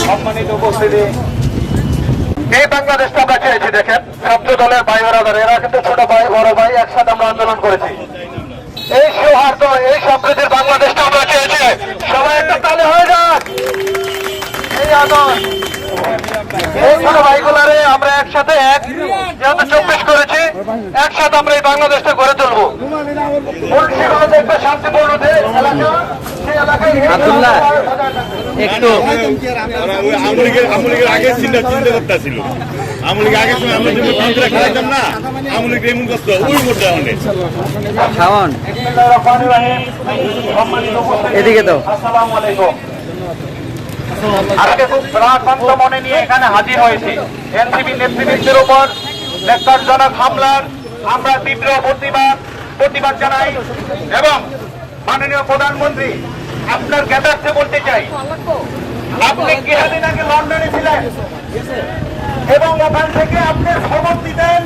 সম্মানিত উপস্থিতি, এই বাংলাদেশটা আমরা চেয়েছি। দেখেন ছাত্র দলের ভাই বেড়াদার, এরা কিন্তু ছোট ভাই বড় ভাই একসাথে আমরা আন্দোলন করেছি। এই সৌহার্দ্য, এই সম্প্রীতির বাংলাদেশটা আমরা চেয়েছি। সবাই একটা তালে হয়ে যাক। এই আদর, এই ছোট ভাইগুলারে আমরা একসাথে যেহেতু 24 করেছি, একসাথে আমরা এই বাংলাদেশটা গড়ে তুলবো। মুন্সিগঞ্জ একটা শান্তিপূর্ণ এলাকা, সেই এলাকায় একটু আমলিগের আগে চিন্তা করতে ছিল। আমলিগের আগে সময় আমরা যদি পাঁচরা খেলাইতাম না, আমলিগ এমন করত ওই মোটা অনেক শাওন এদিকে তো। আসসালামু আলাইকুম। আজকে খুব প্রাণবন্ত মনে নিয়ে এখানে হাজির হয়েছি। এনসিপি নেতৃবৃন্দের উপর ন্যাক্কারজনক হামলার আমরা তীব্র প্রতিবাদ জানাই এবং মাননীয় প্রধানমন্ত্রী আপনার জ্ঞাতার্থে বলতে চাই, আপনি কিছুদিন আগে লন্ডনে ছিলেন এবং ওখান থেকে আপনি খবর দিতেন